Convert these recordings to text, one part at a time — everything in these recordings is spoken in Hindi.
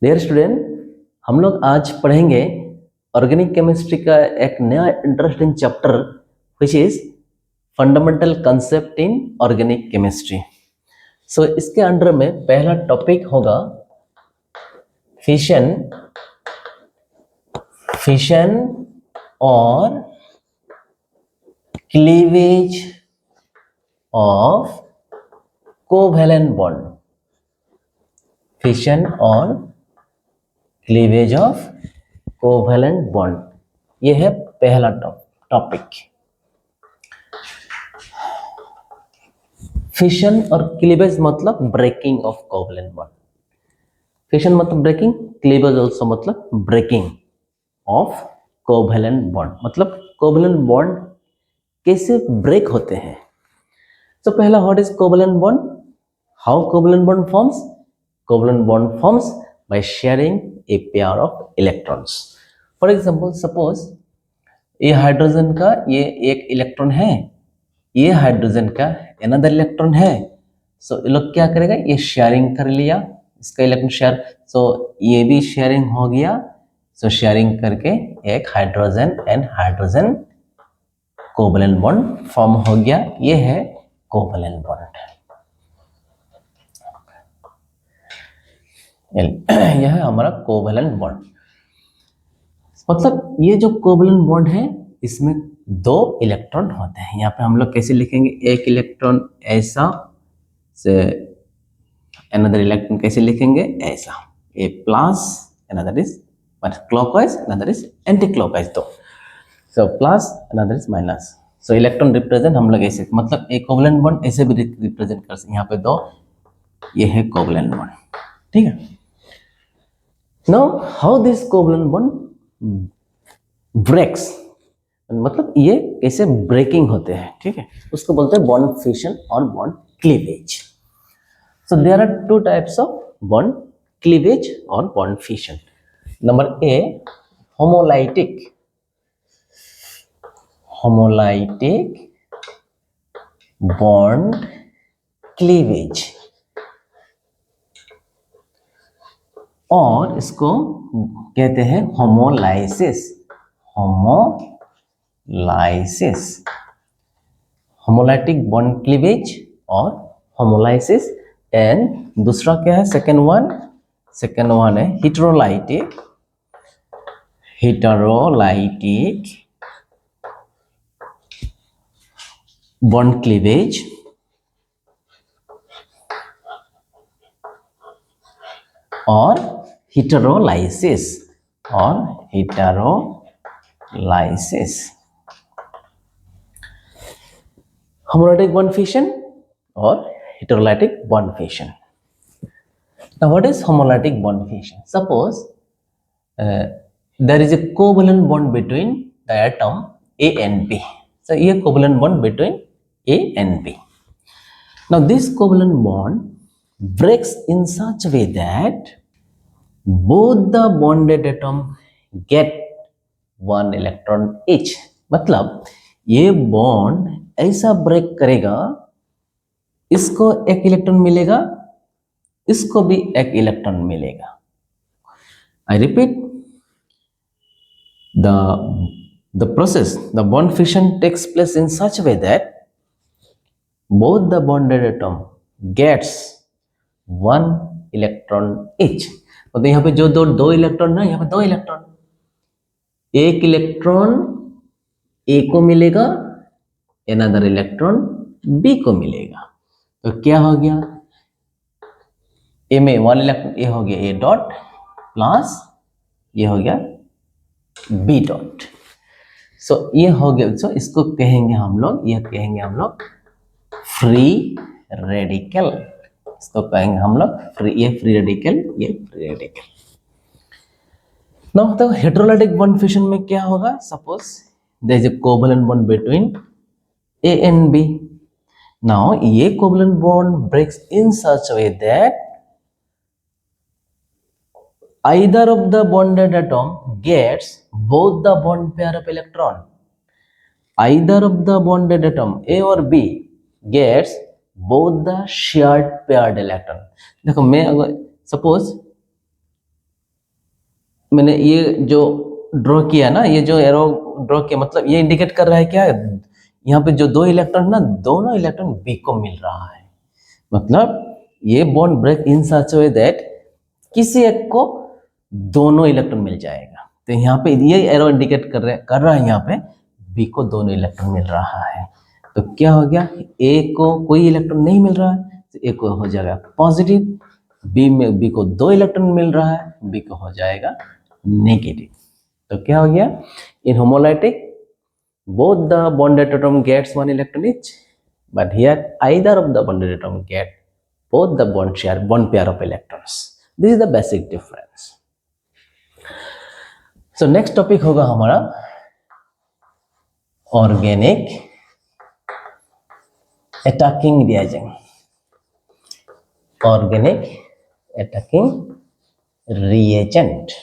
डियर स्टूडेंट, हम लोग आज पढ़ेंगे ऑर्गेनिक केमिस्ट्री का एक नया interesting chapter which is fundamental concept in organic chemistry. So इसके अंडर में पहला टॉपिक होगा फिशन और cleavage of covalent bond. Fission और क्लीवेज ऑफ कोवैलेंट बॉन्ड, ये है पहला टॉपिक। फिशन और क्लीवेज मतलब breaking of covalent bond. Fission मतलब ब्रेकिंग, क्लीवेज आल्सो मतलब ब्रेकिंग ऑफ कोवैलेंट बॉन्ड, मतलब कोवैलेंट बॉन्ड कैसे ब्रेक होते हैं। तो पहला, what is covalent bond? How covalent bond forms? Covalent bond forms by sharing a pair of electrons. For example, suppose ये हाइड्रोजन का ये एक इलेक्ट्रॉन है, ये हाइड्रोजन का अनदर इलेक्ट्रॉन है। सो ये लोग क्या करेगा, ये शेयरिंग कर लिया, इसका इलेक्ट्रॉन शेयर, सो ये भी शेयरिंग हो गया। सो शेयरिंग करके एक hydrogen and hydrogen covalent bond form हो गया। ये है कोवैलेंट बॉन्ड। यह है हमारा कोवैलेंट बॉन्ड। मतलब ये जो कोवैलेंट बॉन्ड है इसमें दो इलेक्ट्रॉन होते हैं। यहाँ पे हम लोग कैसे लिखेंगे, एक इलेक्ट्रॉन ऐसा से अनदर इलेक्ट्रॉन कैसे लिखेंगे, ऐसा, a plus another is clockwise another is anti clockwise. तो so plus another is minus. So electron represent हम लोग ऐसे, मतलब एक कोवैलेंट बॉन्ड ऐसे भी रिप्रेजेंट कर सकते हैं। यहाँ पे दो, ये है कोवैलेंट बॉन्ड, ठीक है। Now, how this covalent bond breaks, मतलब ये कैसे ब्रेकिंग होते हैं, ठीक है, उसको बोलते हैं बॉन्ड फिशन और bond cleavage. So there are two types of bond cleavage और bond fission. Number A, homolytic bond cleavage, और इसको कहते हैं होमोलाइसिस। होमोलाइटिक बॉन्ड क्लीवेज और होमोलाइसिस। एंड दूसरा क्या है, सेकेंड वन है हेटेरोलाइटिक बॉन्ड क्लीवेज और हेटेरोलाइसिस होमोलाइटिक बॉन्ड फिशन और heterolytic bond fission. Now what is homolytic bond fission? Suppose there is a covalent bond between the atom A and B. So ये covalent bond between A and B. Now this covalent bond breaks in such a way that both the bonded atom get one electron each. मतलब ये बॉन्ड ऐसा ब्रेक करेगा, इसको एक इलेक्ट्रॉन मिलेगा, इसको भी एक इलेक्ट्रॉन मिलेगा। I repeat, the process, the bond fission takes place in such a way that both the bonded atom gets one electron each. तो यहाँ पे जो दो इलेक्ट्रॉन ना, यहाँ पे दो इलेक्ट्रॉन, एक इलेक्ट्रॉन ए को मिलेगा, अनदर इलेक्ट्रॉन बी को मिलेगा। तो क्या हो गया, ए में वन इलेक्ट्रॉन, ए हो गया ए डॉट प्लस ये हो गया बी डॉट। सो ये हो गया, सो इसको कहेंगे हम लोग, ये कहेंगे हम लोग फ्री रेडिकल। इसको कहेंगे हम लोग फ्री, ये फ्री रेडिकल, ये फ्री रेडिकल। नाउ तो हेटेरोलाइटिक बॉन्ड फिशन में क्या होगा, suppose there is a covalent bond between A and B. Now ये covalent bond breaks in such a way that either of the bonded atom gets both the bond pair of electron. Either of the bonded atom A or B gets both the shared paired electron. देखो मैं अगर सपोज मैंने ये जो ड्रॉ किया ना, ये जो एरो ड्रॉ किया, मतलब ये इंडिकेट कर रहा है क्या, यहाँ पे जो 2 इलेक्ट्रॉन ना, दोनों इलेक्ट्रॉन बी को मिल रहा है। मतलब ये bond break in such way that किसी एक को दोनों इलेक्ट्रॉन मिल जाएगा। तो यहाँ पे ये एरो इंडिकेट कर रहा है यहाँ पे बी को दोनों इलेक्ट्रॉन मिल रहा है। तो क्या हो गया, ए को कोई इलेक्ट्रॉन नहीं मिल रहा है तो ए को हो जाएगा पॉजिटिव, बी को 2 इलेक्ट्रॉन मिल रहा है, बी को हो जाएगा नेगेटिव। तो क्या हो गया, इन homolytic both the bonded atom gets 1 electron each, but here either of the bonded atom get both the bond pair of electrons. This is the basic difference. So next topic होगा हमारा organic attacking reagent. Organic attacking reagent.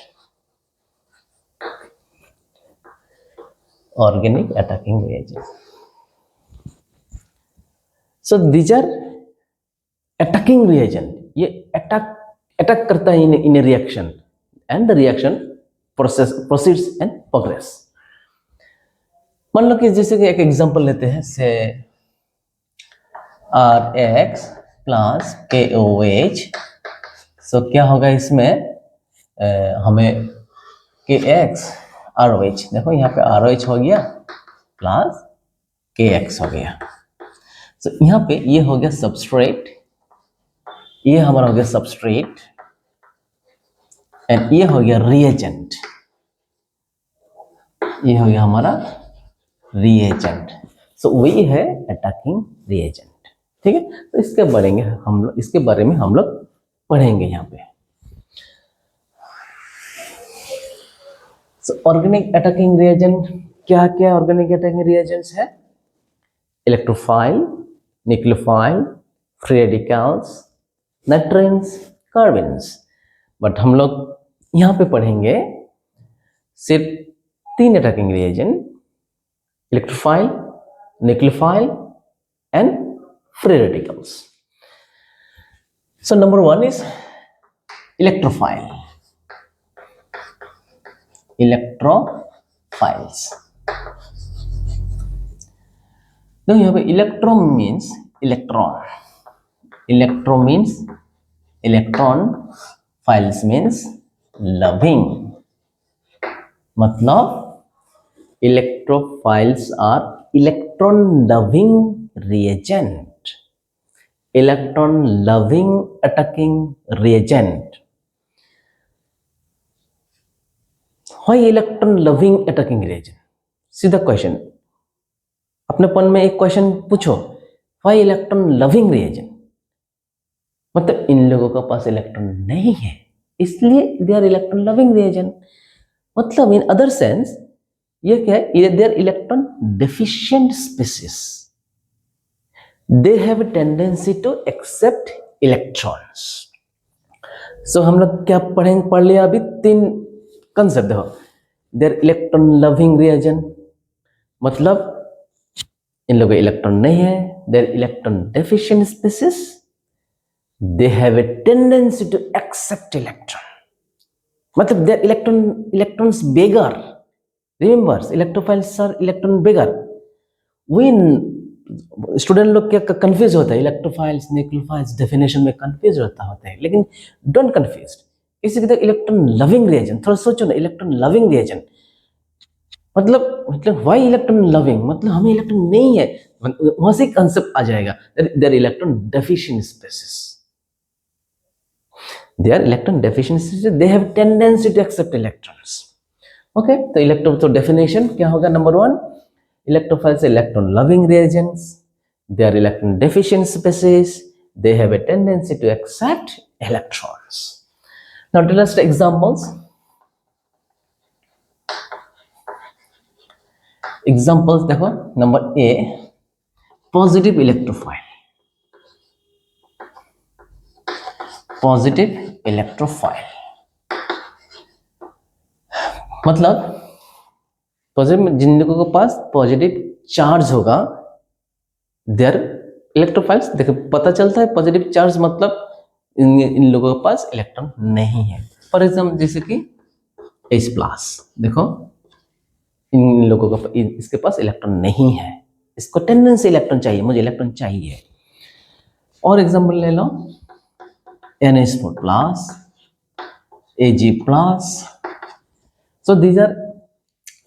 Organic attacking reagent. So these are attacking reagent. ये अटैक करता है in a reaction, and the reaction proceeds and progress. मान लो कि जैसे कि एक एग्जांपल लेते हैं, से RX प्लस KOH। सो क्या होगा इसमें, हमें KX ROH, देखो यहाँ पे ROH हो गया प्लस KX हो गया। तो यहाँ पे ये हो गया सबस्ट्रेट, ये हमारा हो गया सबस्ट्रेट, एंड ये हो गया रिएजेंट, ये हो गया हमारा रिएजेंट। सो वही है अटैकिंग रिएजेंट। ठीक है, तो इसके बारे में हम लोग पढ़ेंगे यहाँ पे। सो ऑर्गेनिक अटैकिंग रिएजेंट क्या क्या ऑर्गेनिक अटैकिंग रिएजेंट्स है, electrophile, nucleophile, free radicals, nitrenes, carbenes. But हम लोग यहाँ पे पढ़ेंगे सिर्फ 3 attacking reagent, electrophile, nucleophile and free radicals. So number 1 is electrophile, electrophiles. तो यहाँ पे electro means electron, electro means electron, philes means loving. मतलब electrophiles are electron loving reagent, electron loving attacking reagent. Why electron loving attacking reagent? सीधा क्वेश्चन, अपनेपन में एक क्वेश्चन पूछो, व्हाई इलेक्ट्रॉन लविंग रिएजेंट? मतलब इन लोगों के पास इलेक्ट्रॉन नहीं है, इसलिए they are electron loving reagent. मतलब इन अदर सेंस ये क्या है, they are electron deficient species, they have a tendency to accept electrons. So हम लोग क्या पढ़ लिया अभी, 3 कंसेप्ट देखो, they are electron loving reagent, मतलब इन लोगों इलेक्ट्रॉन नहीं है, they are electron deficient species, they have a tendency to accept electron, मतलब they are electrons beggar. Remember, electrophiles are electron beggar. when student लोग क्या कंफ्यूज होता है, इलेक्ट्रोफाइल्स न्यूक्लियोफाइल्स डेफिनेशन में कंफ्यूज होता है, लेकिन डोंट कंफ्यूज। इसी की तरह इलेक्ट्रॉन लविंग रिएजेंट, थोड़ा सोचो ना, इलेक्ट्रॉन लविंग रिएजेंट मतलब व्हाई इलेक्ट्रॉन लविंग, मतलब हमें इलेक्ट्रॉन नहीं है, वहां से कंसेप्ट आ जाएगा, they are electron deficient species, they are electron deficiency, they have tendency to accept electrons. Okay, तो definition क्या होगा, number 1, electrophiles electron loving reagents, they are electron deficient species, they have a tendency to accept electrons. Now tell us the examples. Examples देखो, number A, positive electrophile, positive electrophile, मतलब पॉजिटिव, जिन लोगों के पास पॉजिटिव चार्ज होगा देयर इलेक्ट्रोफाइल्स। देखो पता चलता है पॉजिटिव चार्ज मतलब इन लोगों के पास इलेक्ट्रॉन नहीं है। फॉर एग्जाम्पल जैसे कि H प्लस। देखो इन लोगों का इसके पास इलेक्ट्रॉन नहीं है, इसको टेंडेंसी इलेक्ट्रॉन चाहिए, मुझे इलेक्ट्रॉन चाहिए। और एग्जांपल ले लो NH4 plus, Ag plus. So these are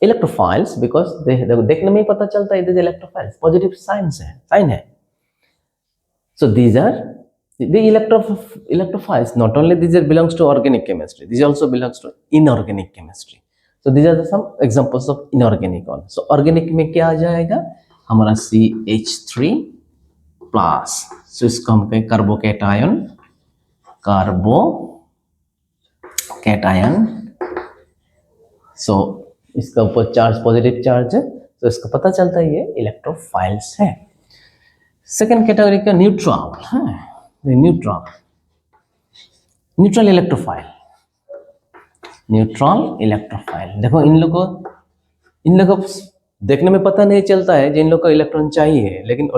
electrophiles because देखने में ही पता चलता है दिस इलेक्ट्रोफाइल्स, पॉजिटिव साइन है। So these are the electrophiles. Not only these are belongs to organic chemistry, these also belongs to inorganic chemistry. So these are some examples of inorganic one. So organic में क्या आ जाएगा हमारा CH3 प्लस। So इसको हम कहें कार्बोकैटायन। So इसका ऊपर चार्ज पॉजिटिव चार्ज है, तो इसका पता चलता है ये इलेक्ट्रोफाइल्स है। सेकेंड कैटेगरी का न्यूट्रल, न्यूट्रल इलेक्ट्रोफाइल। देखो इन लोगों को देखने में पता नहीं चलता है जिन लोगों को इलेक्ट्रॉन चाहिए, लेकिन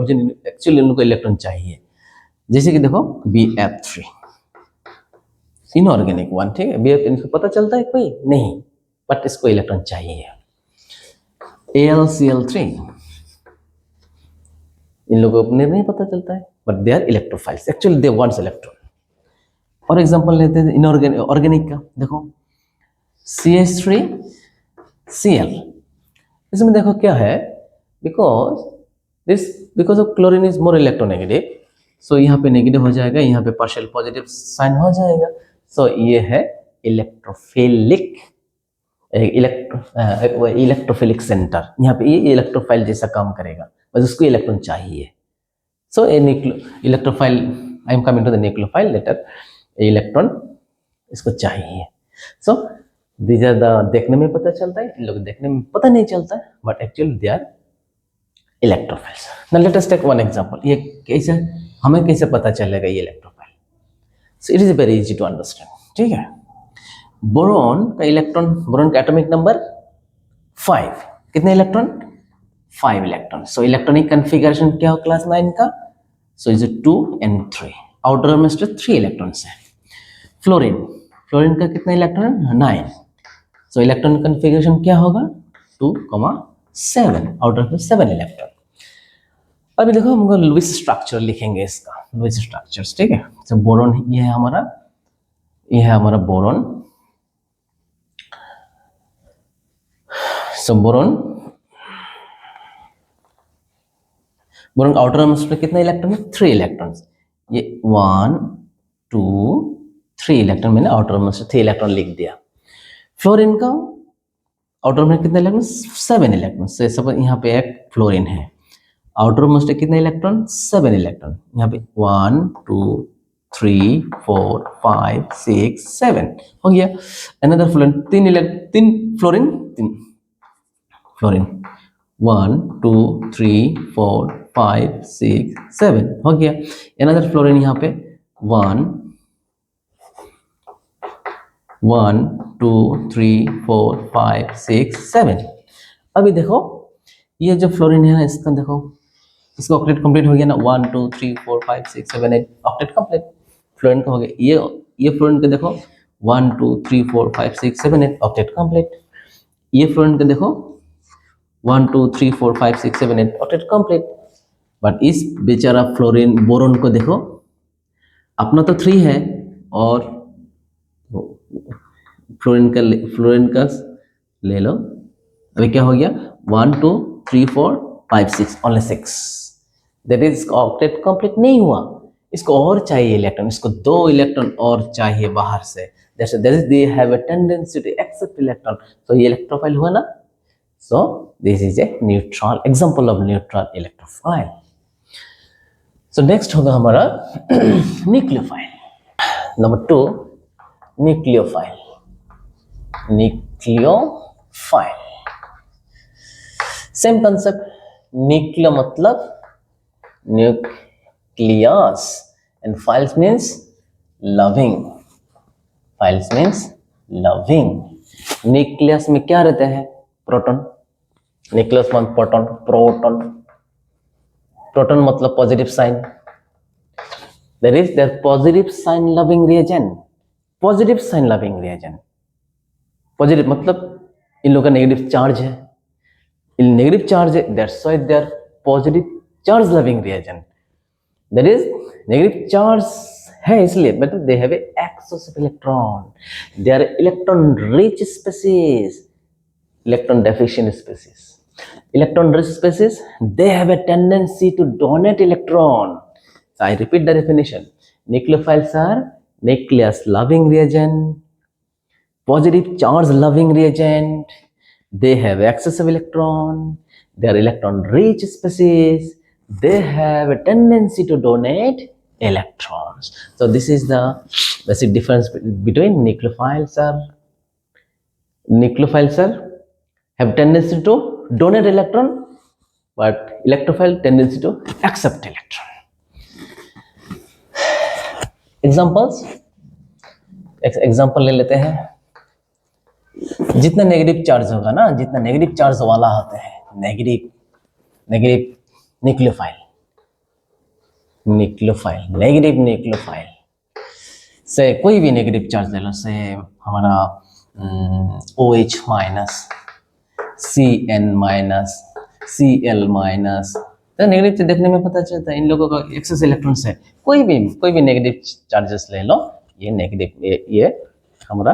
एक्चुअली इन लोगों को इलेक्ट्रॉन चाहिए। जैसे कि देखो BF3 इनऑर्गेनिक वन, ठीक है, BF इनको पता चलता है कोई नहीं, बट इसको इलेक्ट्रॉन चाहिए। AlCl3 इन लोगों को नहीं पता चलता है, but they are electrophiles, actually they wants electron. और एग्जांपल लेते हैं इनऑर्गेनिक ऑर्गेनिक का। देखो CH3Cl, इसमें देखो क्या है, because of chlorine is more electronegative, so यहाँ पे नेगेटिव हो जाएगा, यहाँ पे पार्शियल पॉजिटिव साइन हो जाएगा। सो ये है इलेक्ट्रोफिलिक सेंटर, यहाँ पे ये इलेक्ट्रोफाइल जैसा काम करेगा, बस उसको इलेक्ट्रॉन चाहिए। So electrophile, I am coming to the nucleophile later, electron इसको चाहिए। सो दीज आर द, देखने में पता चलता है, इन लोग देखने में पता नहीं चलता है, but actually they are electrophiles. Now let us take one example, ये कैसे हमें कैसे पता चलेगा ये electrophile. So it is very easy to understand, ठीक है। बोरॉन का एटॉमिक नंबर 5, कितने electron? 5 electron. So electronic configuration क्या हो क्लास 9 का? सो इज 2 and 3, आउटर में 3 इलेक्ट्रॉन्स है। फ्लोरीन का कितना इलेक्ट्रॉन? 9। सो इलेक्ट्रॉनिक कन्फिगरेशन क्या होगा? 2,7, आउटर में 7 इलेक्ट्रॉन। अभी देखो हम लुईस स्ट्रक्चर लिखेंगे इसका, लुईस स्ट्रक्चर्स, ठीक है। सो बोरॉन ये है हमारा बोरॉन। सो बोरॉन आउटर मोस्ट में कितना इलेक्ट्रॉन है? 3 इलेक्ट्रॉन। ये 1 2 3 इलेक्ट्रॉन, मैंने आउटर मोस्ट 3 इलेक्ट्रॉन लिख दिया। फ्लोरीन का आउटर में कितना इलेक्ट्रॉन? 7 इलेक्ट्रॉन। से सब यहाँ पे एक फ्लोरीन है, आउटर मोस्ट कितने इलेक्ट्रॉन? 7 इलेक्ट्रॉन। यहाँ पे 1 2 3 4 5 6 7 हो गया। अनदर फ्लोरीन, 3 फ्लोरीन 1 2 3 4 5 6 7 हो गया। अनदर फ्लोरीन यहाँ पे 1 2 3 4 5 6 7। अभी देखो ये जो फ्लोरीन है ना, इसका देखो, इसका ऑक्टेट कंप्लीट हो गया ना, 1 2 3 4 5 6 7 8 ऑक्टेट कंप्लीट फ्लोरीन का हो गया। ये फ्लोरीन का देखो 1 2 3 4 5 6 7 8 ऑक्टेट कंप्लीट। ये फ्लोरीन का देखो 1 2 3 4 5 6 7 8 ऑक्टेट कंप्लीट। बट इस बेचारा बोरॉन को देखो, अपना तो 3 है और फ्लोरीन का ले लो। अभी क्या हो गया? 1 2 3 4 5 6, only 6, that is octet complete नहीं हुआ। इसको और चाहिए इलेक्ट्रॉन, इसको 2 इलेक्ट्रॉन और चाहिए बाहर से। They have a tendency to accept electron. तो ये इलेक्ट्रोफाइल हुआ ना। So this is a neutral example of neutral electrophile. So next होगा हमारा nucleophile. Number 2 nucleophile. Same concept, nucleo मतलब nucleus and philes means loving. Nucleus में क्या रहते हैं? प्रोटॉन। न्यूक्लियस मतलब प्रोटॉन मतलब positive sign, that is there positive sign loving reagent. Positive मतलब इन लोगों का नेगेटिव चार्ज है, इन नेगेटिव चार्ज है, that's why they are positive charge loving reagent. That is negative charge है इसलिए मतलब they have excess of electron, they are electron rich species, electron deficient species. Electron rich species, they have a tendency to donate electron. So I repeat the definition. Nucleophiles are nucleus loving reagent, positive charge loving reagent. They have excess of electron. They are electron rich species. They have a tendency to donate electrons. So this is the basic difference between nucleophiles are have tendency to donate electron, but electrophile tendency to accept electron. Example ले लेते हैं। जितना नेगेटिव चार्ज होगा ना, जितना नेगेटिव चार्ज वाला होते हैं, नेगेटिव न्यूक्लियोफाइल से कोई भी नेगेटिव चार्ज ले लो, से हमारा OH minus, CN minus, Cl minus, तो नेगेटिव देखने में पता चलता है इन लोगों का एक्सेस इलेक्ट्रॉन्स है। कोई भी नेगेटिव चार्जेस ले लो, ये नेगेटिव, ये हमारा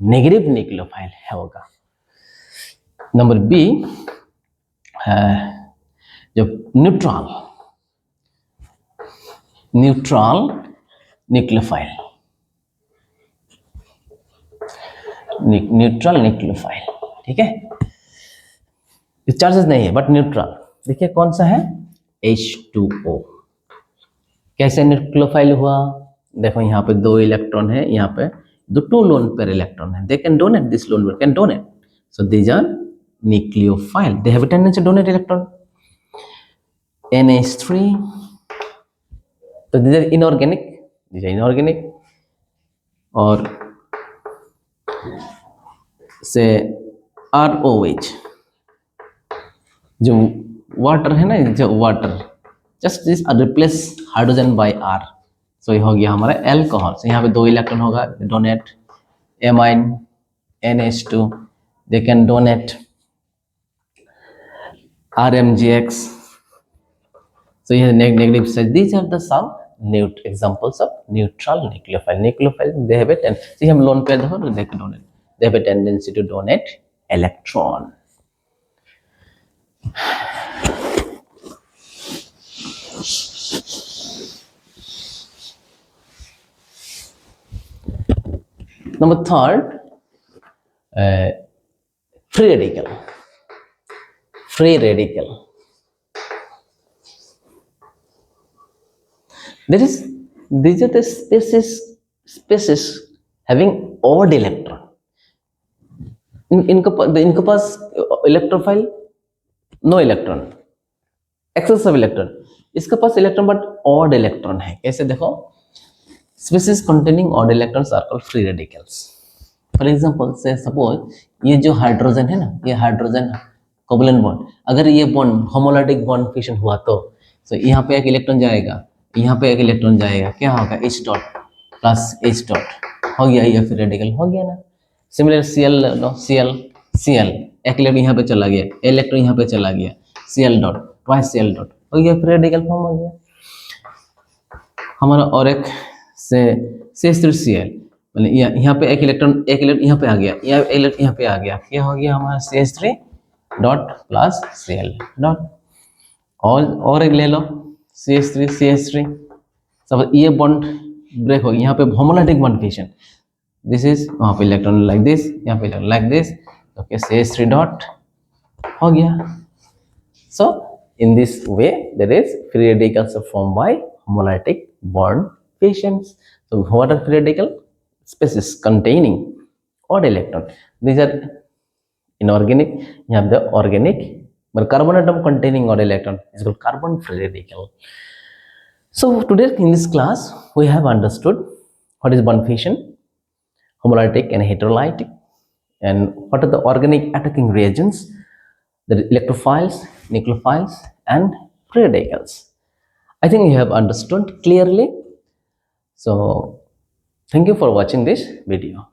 नेगेटिव न्यूक्लियोफाइल है होगा। नंबर बी जो न्यूट्रल न्यूक्लियोफाइल, न्यूट्रल न्यूक्लियोफाइल, ठीक है, चार्जेस नहीं है बट न्यूट्रल। देखिए कौन सा है, H2O। कैसे न्यूक्लियोफाइल हुआ, देखो यहाँ पे 2 इलेक्ट्रॉन है, यहाँ पे 2 लोन पेयर इलेक्ट्रॉन है, they can donate, this lone pair can donate, so these are nucleophile, they have a tendency to donate electron. NH3, तो दीज आर इनऑर्गेनिक, और से ROH जो वाटर है ना, जो water, just this replace hydrogen bye R, सो ये हो गया हमारा एल्कोहल। so यहाँ पे 2 इलेक्ट्रॉन होगा, donate amine NH2, they can donate RMGX, so ये negative side. These are the some examples of neutral nucleophile, they have a tendency, हम लोन पेयर देखो, they can donate, they have a tendency to donate electron. Number 3rd, free radical. These are the species having odd electron. इनके पास electrophile no electron, excess of electron, इसके पास इलेक्ट्रॉन बट ऑड इलेक्ट्रॉन है। कैसे देखो, species containing odd electrons are called free radicals. For example से सपोज ये जो हाइड्रोजन है ना, ये हाइड्रोजन कोवलेंट बॉन्ड, अगर ये बॉन्ड होमोलैटिक बॉन्ड फिशन हुआ तो यहाँ पे एक इलेक्ट्रॉन जाएगा, यहाँ पे एक इलेक्ट्रॉन जाएगा, क्या होगा, H dot plus H dot हो गया, ये फ्री रेडिकल हो गया ना। सिमिलर Cl एक इलेक्ट्रॉन यहाँ पे चला गया, इलेक्ट्रॉन यहाँ पे चला गया, Cl dot twice Cl dot हो गया, फ्री रेडिकल फॉर्म हो गया हमारा। और एक से CH3Cl, मतलब यहाँ पे एक इलेक्ट्रॉन यहाँ पे आ गया, यहाँ पे आ गया, क्या हो गया हमारा CH3 dot plus Cl dot. और एक ले लो CH3 सब, ये बॉन्ड ब्रेक हो गया, यहाँ पे homolytic bond fission, this is, वहाँ पे इलेक्ट्रॉन लाइक दिस, यहाँ पे electron like this, okay CH3 dot हो गया। So in this way there is free radicals are form by homolytic bond fissions. So what are free radical species containing odd electron, these are inorganic, you have the organic, but carbon atom containing odd electron is called carbon free radical. So today in this class we have understood what is bond fission, homolytic and heterolytic, and what are the organic attacking reagents, the electrophiles, nucleophiles and free radicals. I think you have understood clearly. So thank you for watching this video.